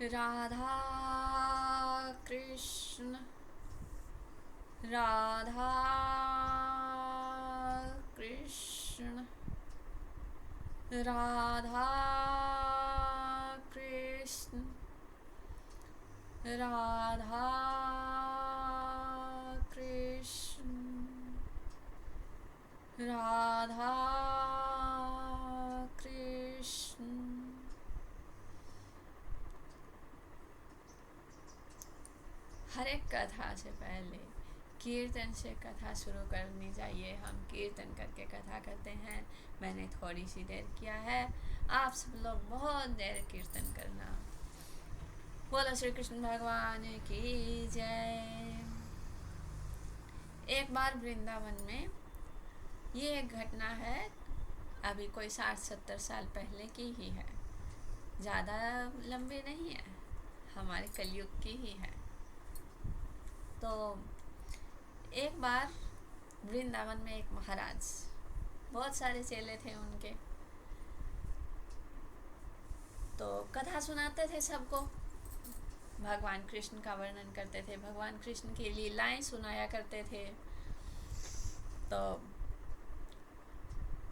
राधा कृष्ण राधा कृष्ण राधा कृष्ण राधा कृष्ण राधा कृष्ण। हर एक कथा से पहले कीर्तन से कथा शुरू करनी चाहिए। हम कीर्तन करके कथा करते हैं। मैंने थोड़ी सी देर किया है, आप सब लोग बहुत देर कीर्तन करना। बोलो श्री कृष्ण भगवान की जय। एक बार वृंदावन में ये एक घटना है, अभी कोई 60-70 साल पहले की ही है, ज़्यादा लंबी नहीं है, हमारे कलयुग की ही है। तो एक बार वृंदावन में एक महाराज, बहुत सारे चेले थे उनके, तो कथा सुनाते थे सबको, भगवान कृष्ण का वर्णन करते थे, भगवान कृष्ण की लीलाएं सुनाया करते थे। तो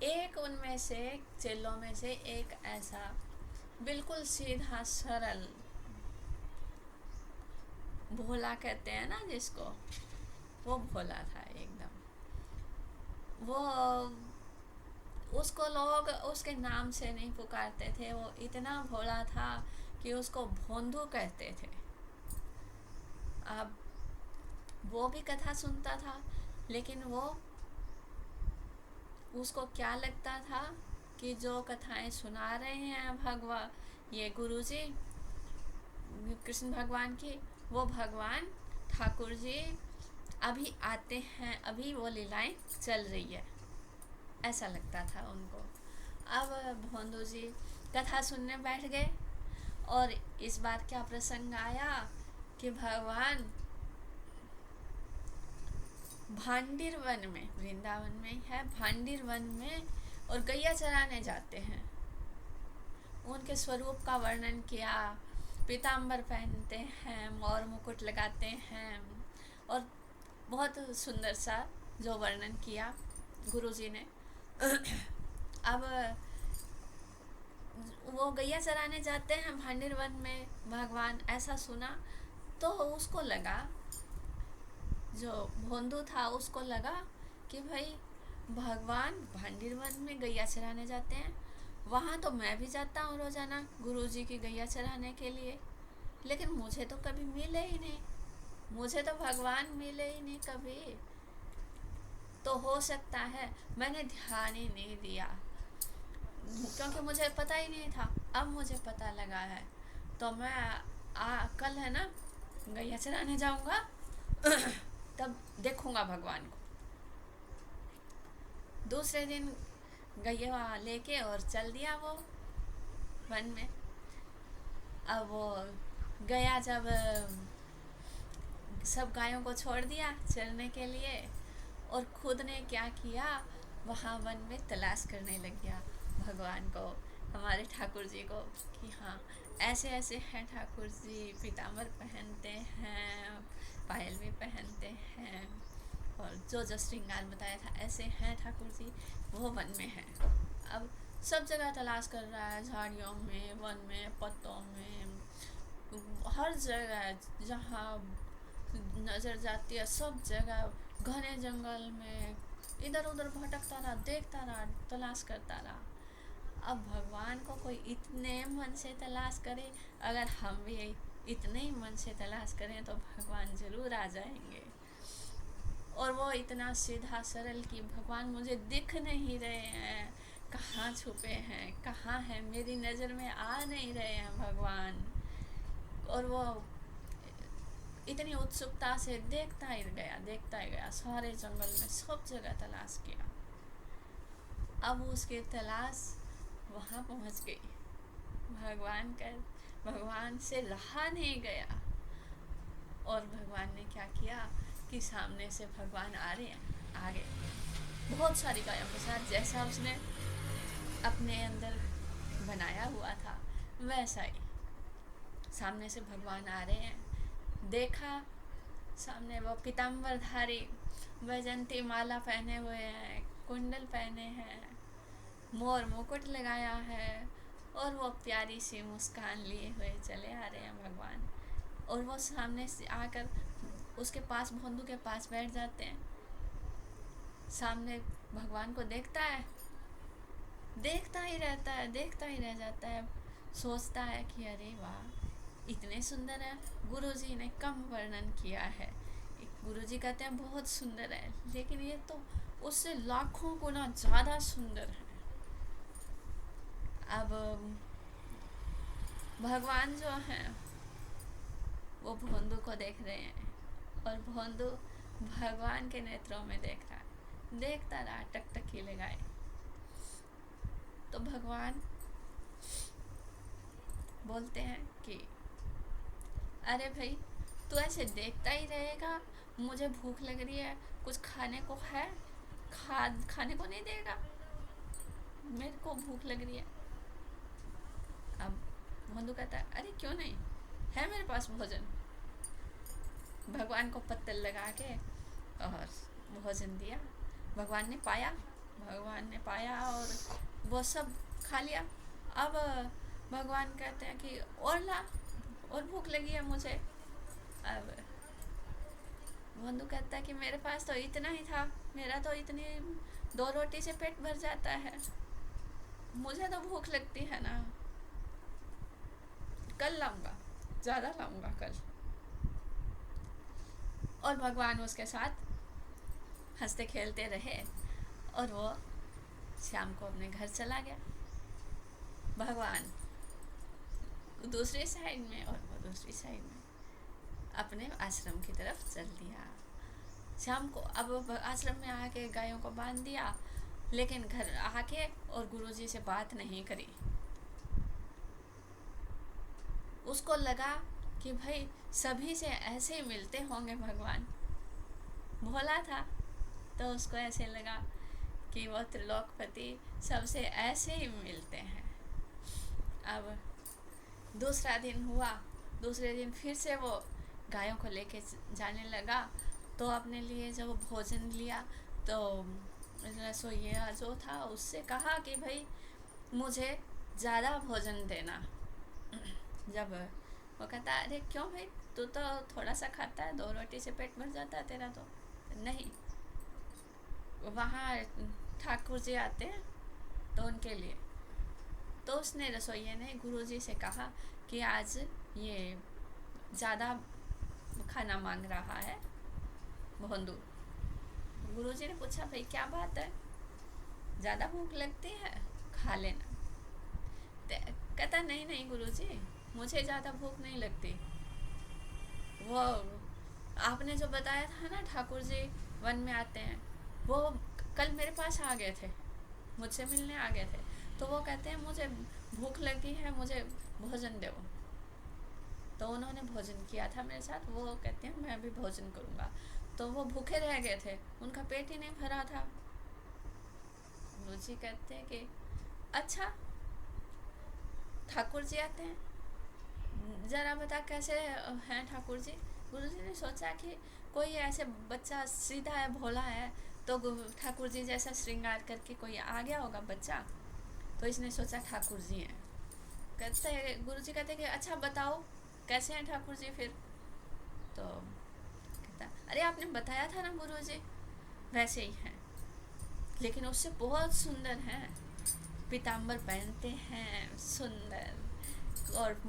एक उनमें से चेलों में से एक ऐसा बिल्कुल सीधा सरल, भोला कहते हैं ना जिसको, वो भोला था एकदम। वो उसको लोग उसके नाम से नहीं पुकारते थे, वो इतना भोला था कि उसको भोंदू कहते थे। अब वो भी कथा सुनता था, लेकिन वो उसको क्या लगता था कि जो कथाएं सुना रहे हैं भगवान ये गुरुजी कृष्ण भगवान की, वो भगवान ठाकुर जी अभी आते हैं, अभी वो लीलाएं चल रही है, ऐसा लगता था उनको। अब भोंदू जी कथा सुनने बैठ गए और इस बार क्या प्रसंग आया कि भगवान भांडिर वन में, वृंदावन में है भांडिर वन में, और गैया चराने जाते हैं। उनके स्वरूप का वर्णन किया, पीताम्बर पहनते हैं, मोर मुकुट लगाते हैं, और बहुत सुंदर सा जो वर्णन किया गुरुजी ने। अब वो गैया चराने जाते हैं भांडिर वन में, भगवान ऐसा सुना तो उसको लगा, जो भोंदू था उसको लगा कि भाई भगवान भांडिर वन में गैया चराने जाते हैं, वहाँ तो मैं भी जाता हूँ रोजाना गुरुजी की गैया चराने के लिए, लेकिन मुझे तो कभी मिले ही नहीं, मुझे तो भगवान मिले ही नहीं कभी। तो हो सकता है मैंने ध्यान ही नहीं दिया, क्योंकि मुझे पता ही नहीं था, अब मुझे पता लगा है, तो मैं कल है ना गैया चराने जाऊँगा तब देखूँगा भगवान को। दूसरे दिन गैया लेके और चल दिया वो वन में। अब वो गया जब सब गायों को छोड़ दिया चरने के लिए, और खुद ने क्या किया, वहाँ वन में तलाश करने लग गया भगवान को, हमारे ठाकुर जी को, कि हाँ ऐसे ऐसे हैं ठाकुर जी, पीताम्बर पहनते हैं, पायल भी पहनते हैं, और जो जो श्रृंगार बताया था ऐसे हैं ठाकुर जी, वो वन में हैं। अब सब जगह तलाश कर रहा है, झाड़ियों में, वन में, पत्तों में, हर जगह जहाँ नज़र जाती है सब जगह, घने जंगल में इधर उधर भटकता रहा, देखता रहा, तलाश करता रहा। अब भगवान को कोई इतने मन से तलाश करे, अगर हम भी इतने ही मन से तलाश करें तो भगवान जरूर आ जाएंगे। और वो इतना सीधा सरल कि भगवान मुझे दिख नहीं रहे हैं, कहाँ छुपे हैं, कहाँ हैं, मेरी नज़र में आ नहीं रहे हैं भगवान। और वो इतनी उत्सुकता से देखता ही गया, सारे जंगल में सब जगह तलाश किया। अब उसकी तलाश वहाँ पहुँच गई, भगवान से रहा नहीं गया, और भगवान ने क्या किया कि सामने से भगवान आ रहे हैं, आगे बहुत सारी गायों के साथ, जैसा उसने अपने अंदर बनाया हुआ था वैसा ही। सामने से भगवान आ रहे हैं। देखा सामने वो पीताम्बरधारी वैजंती माला पहने हुए हैं, कुंडल पहने हैं, मोर मुकुट लगाया है, और वो प्यारी सी मुस्कान लिए हुए चले आ रहे हैं भगवान। और वो सामने से आकर उसके पास, भोंदू के पास बैठ जाते हैं। सामने भगवान को देखता है, देखता ही रहता है, देखता ही रह जाता है। सोचता है कि अरे वाह, इतने सुंदर है। गुरुजी ने कम वर्णन किया है। गुरुजी कहते हैं बहुत सुंदर है, लेकिन ये तो उससे लाखों गुना ज़्यादा सुंदर है। अब भगवान जो हैं वो भोंदू को देख रहे हैं, और भोंदू भगवान के नेत्रों में देख रहा है। देखता रहा टकटकी लगाए। तो भगवान बोलते हैं कि अरे भाई, तू ऐसे देखता ही रहेगा? मुझे भूख लग रही है, कुछ खाने को है? खाने को नहीं देगा? मेरे को भूख लग रही है। अब भोंदू कहता है अरे क्यों नहीं, है मेरे पास भोजन। भगवान को पत्तल लगा के और भोजन दिया। भगवान ने पाया और वो सब खा लिया। अब भगवान कहते हैं कि और ला, और भूख लगी है मुझे। अब भोंदू कहता है कि मेरे पास तो इतना ही था, मेरा तो इतनी 2 रोटी से पेट भर जाता है, मुझे तो भूख लगती है ना, कल लाऊंगा, ज़्यादा लाऊंगा कल। और भगवान उसके साथ हंसते खेलते रहे, और वो शाम को अपने घर चला गया। भगवान दूसरी साइड में और वो दूसरी साइड में अपने आश्रम की तरफ चल दिया। शाम को अब आश्रम में आके गायों को बांध दिया, लेकिन घर आके और गुरुजी से बात नहीं करी। उसको लगा कि भाई सभी से ऐसे ही मिलते होंगे भगवान। भोला था तो उसको ऐसे लगा कि वो त्रिलोकपति सबसे ऐसे ही मिलते हैं। अब दूसरा दिन हुआ। दूसरे दिन फिर से वो गायों को लेके जाने लगा। तो अपने लिए जब भोजन लिया तो रसोइया जो था उससे कहा कि भाई मुझे ज़्यादा भोजन देना। जब वो कहता अरे क्यों भाई, तू तो थोड़ा सा खाता है, 2 रोटी से पेट भर जाता है तेरा तो। नहीं, वहाँ ठाकुर जी आते हैं तो उनके लिए। तो उसने, रसोइये ने गुरुजी से कहा कि आज ये ज़्यादा खाना मांग रहा है भोंदू। गुरुजी ने पूछा भाई क्या बात है, ज़्यादा भूख लगती है, खा लेना। कहता नहीं नहीं गुरुजी, मुझे ज़्यादा भूख नहीं लगती। वो आपने जो बताया था ना, ठाकुर जी वन में आते हैं, वो कल मेरे पास आ गए थे, मुझसे मिलने आ गए थे। तो वो कहते हैं मुझे भूख लगी है, मुझे भोजन दो। तो उन्होंने भोजन किया था मेरे साथ। वो कहते हैं मैं भी भोजन करूँगा। तो वो भूखे रह गए थे, उनका पेट ही नहीं भरा था। गुरुजी कहते हैं कि अच्छा ठाकुर जी आते हैं, ज़रा बता कैसे हैं ठाकुर जी। गुरुजी ने सोचा कि कोई ऐसे बच्चा सीधा है, भोला है, तो ठाकुर जी जैसा श्रृंगार करके कोई आ गया होगा बच्चा, तो इसने सोचा ठाकुर जी हैं। कहते गुरुजी कहते कि अच्छा बताओ कैसे हैं ठाकुर जी फिर। तो कहता अरे आपने बताया था ना गुरुजी, वैसे ही हैं, लेकिन उससे बहुत सुंदर हैं। पीताम्बर पहनते हैं सुंदर, और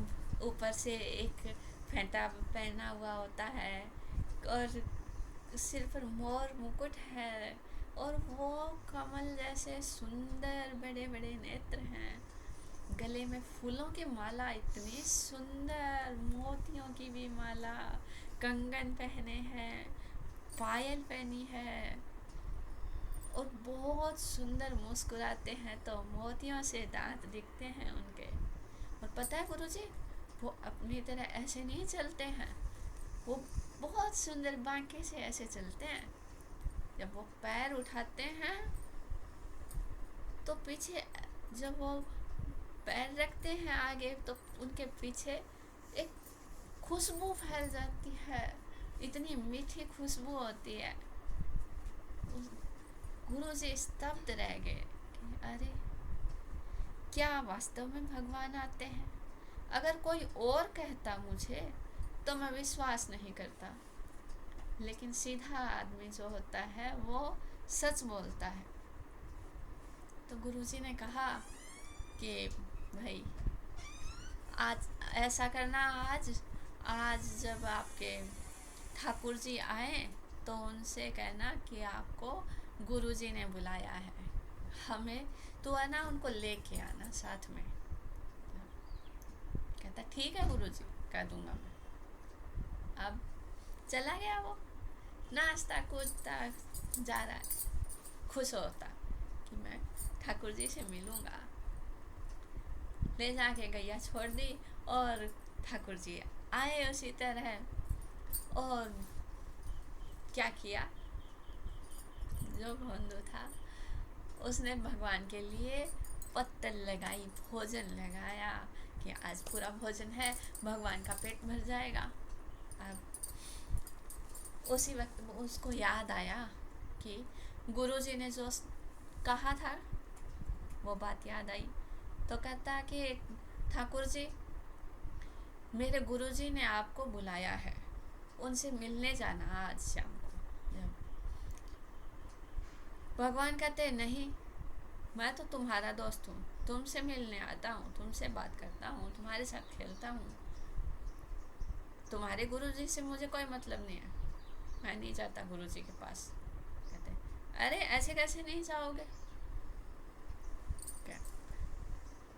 ऊपर से एक फेंटा पहना हुआ होता है, और सिर पर मोर मुकुट है, और वो कमल जैसे सुंदर बड़े बड़े नेत्र हैं। गले में फूलों की माला इतनी सुंदर, मोतियों की भी माला, कंगन पहने हैं, पायल पहनी है, और बहुत सुंदर मुस्कुराते हैं तो मोतियों से दांत दिखते हैं उनके। और पता है गुरुजी, वो अपनी तरह ऐसे नहीं चलते हैं, वो बहुत सुंदर बांके से ऐसे चलते हैं। जब वो पैर उठाते हैं तो पीछे, जब वो पैर रखते हैं आगे, तो उनके पीछे एक खुशबू फैल जाती है, इतनी मीठी खुशबू होती है। गुरु जी स्तब्ध रह गए कि अरे, क्या वास्तव में भगवान आते हैं? अगर कोई और कहता मुझे तो मैं विश्वास नहीं करता, लेकिन सीधा आदमी जो होता है वो सच बोलता है। तो गुरुजी ने कहा कि भाई, आज ऐसा करना, आज आज जब आपके ठाकुर जी आए तो उनसे कहना कि आपको गुरुजी ने बुलाया है, हमें तो है ना, उनको लेके आना साथ में। कहता ठीक है गुरुजी, कह दूंगा मैं। अब चला गया वो, नाचता कूदता जा रहा है, खुश होता कि मैं ठाकुर जी से मिलूंगा। ले जाके गैया छोड़ दी और ठाकुर जी आए उसी तरह। और क्या किया, जो भोंदू था उसने भगवान के लिए पत्तल लगाई, भोजन लगाया कि आज पूरा भोजन है, भगवान का पेट भर जाएगा। अब उसी वक्त उसको याद आया कि गुरुजी ने जो कहा था वो बात याद आई। तो कहता कि ठाकुर जी, मेरे गुरुजी ने आपको बुलाया है, उनसे मिलने जाना आज शाम को। भगवान कहते नहीं, मैं तो तुम्हारा दोस्त हूँ, तुमसे मिलने आता हूँ, तुमसे बात करता हूँ, तुम्हारे साथ खेलता हूँ। तुम्हारे गुरुजी से मुझे कोई मतलब नहीं है, मैं नहीं जाता गुरुजी के पास। कहते अरे, ऐसे कैसे नहीं जाओगे? क्या?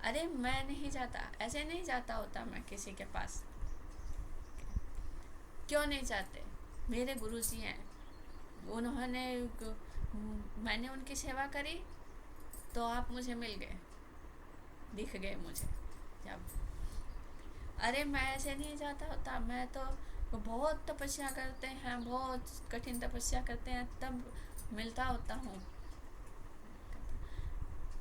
अरे मैं नहीं जाता, ऐसे नहीं जाता होता मैं किसी के पास। क्यों नहीं जाते? मेरे गुरुजी हैं, उन्होंने मैंने उनकी सेवा करी तो आप मुझे मिल गए, दिख गए मुझे। जब अरे मैं ऐसे नहीं जाता होता, मैं तो बहुत तपस्या करते हैं, बहुत कठिन तपस्या करते हैं, तब मिलता होता हूँ।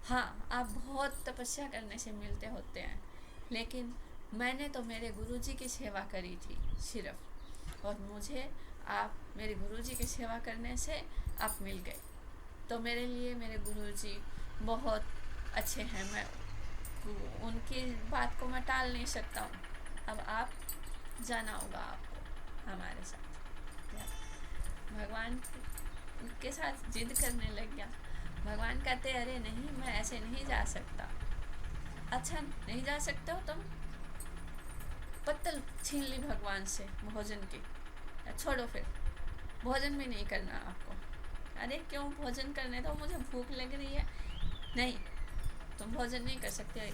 हाँ, आप बहुत तपस्या करने से मिलते होते हैं, लेकिन मैंने तो मेरे गुरुजी की सेवा करी थी सिर्फ, और मुझे आप मेरे गुरुजी की सेवा करने से आप मिल गए। तो मेरे लिए मेरे गुरुजी बहुत अच्छे हैं, मैं उनकी बात को मैं टाल नहीं सकता हूँ। अब आप जाना होगा आपको हमारे साथ। भगवान के साथ जिद करने लग गया। भगवान कहते अरे नहीं, मैं ऐसे नहीं जा सकता। अच्छा, नहीं जा सकते हो तुम? पत्तल छीन ली भगवान से भोजन की। छोड़ो, फिर भोजन भी नहीं करना आपको। अरे क्यों, भोजन करने दो, मुझे भूख लग रही है। नहीं, तुम भोजन नहीं कर सकते,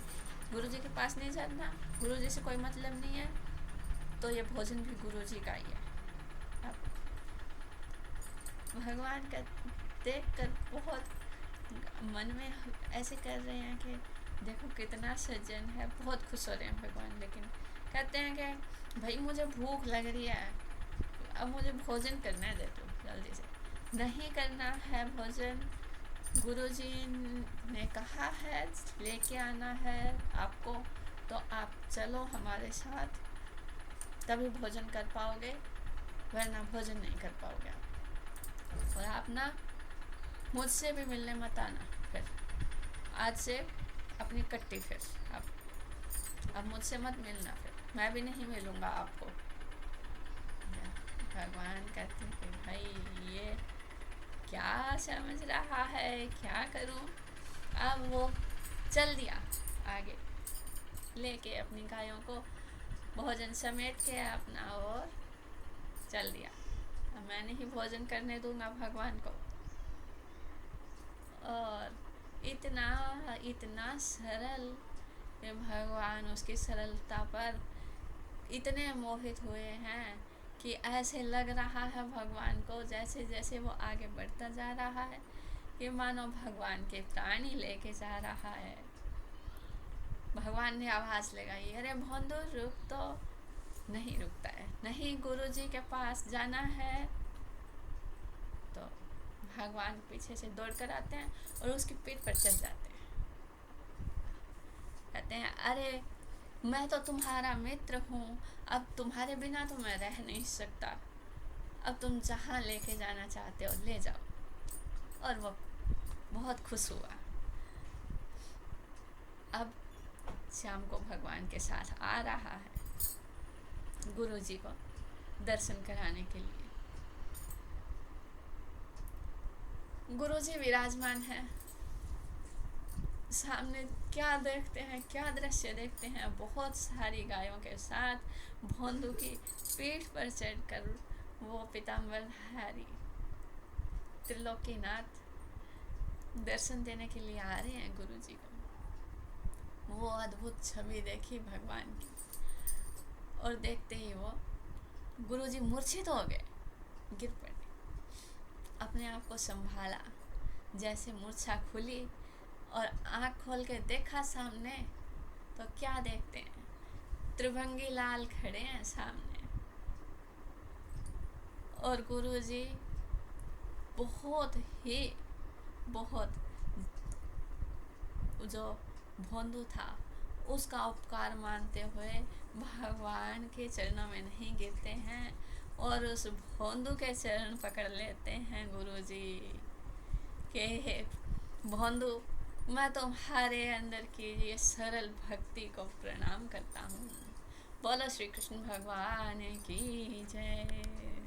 गुरुजी के पास नहीं जाना, गुरुजी से कोई मतलब नहीं है, तो ये भोजन भी गुरुजी का ही है। अब भगवान का देख कर बहुत मन में ऐसे कर रहे हैं कि देखो कितना सज्जन है, बहुत खुश हो रहे हैं भगवान। लेकिन कहते हैं कि भाई मुझे भूख लग रही है, अब मुझे भोजन करना दे दो जल्दी से। नहीं करना है भोजन, गुरुजी ने कहा है लेके आना है आपको, तो आप चलो हमारे साथ, तभी भोजन कर पाओगे, वरना भोजन नहीं कर पाओगे आप। और आप ना मुझसे भी मिलने मत आना फिर, आज से अपनी कट्टी फिर। अब मुझसे मत मिलना, फिर मैं भी नहीं मिलूँगा आपको। भगवान कहते हैं कि भाई ये क्या समझ रहा है, क्या करूं। अब वो चल दिया आगे, लेके अपनी गायों को भोजन समेट के अपना और चल दिया। अब मैं नहीं भोजन करने दूंगा भगवान को। और इतना इतना सरल, भगवान उसकी सरलता पर इतने मोहित हुए हैं कि ऐसे लग रहा है भगवान को जैसे जैसे वो आगे बढ़ता जा रहा है कि मानो भगवान के प्राण ही लेके जा रहा है। भगवान ने आवाज़ लगाई, अरे भोंदू रुक, तो नहीं रुकता है। नहीं गुरुजी के पास जाना है, तो भगवान पीछे से दौड़ कर आते हैं और उसकी पीठ पर चढ़ जाते हैं। कहते हैं अरे मैं तो तुम्हारा मित्र हूँ, अब तुम्हारे बिना तो मैं रह नहीं सकता, अब तुम जहाँ लेके जाना चाहते हो ले जाओ। और वो बहुत खुश हुआ। अब श्याम को भगवान के साथ आ रहा है गुरु जी को दर्शन कराने के लिए। गुरु जी विराजमान है सामने। क्या देखते हैं, क्या दृश्य देखते हैं, बहुत सारी गायों के साथ भोंदू की पीठ पर चढ़कर वो पीताम्बरधारी त्रिलोकीनाथ दर्शन देने के लिए आ रहे हैं गुरु जी को। वो अद्भुत छवि देखी भगवान की, और देखते ही वो गुरु जी मूर्छित हो गए, गिर पड़े। अपने आप को संभाला, जैसे मूर्छा खुली और आँख खोल के देखा सामने, तो क्या देखते हैं, त्रिभंगी लाल खड़े हैं सामने। और गुरुजी बहुत जो भोंदू था उसका उपकार मानते हुए भगवान के चरणों में नहीं गिरते हैं और उस भोंदू के चरण पकड़ लेते हैं गुरुजी के। भोंदू, मैं तुम्हारे अंदर की ये सरल भक्ति को प्रणाम करता हूँ। बोलो श्री कृष्ण भगवान की जय।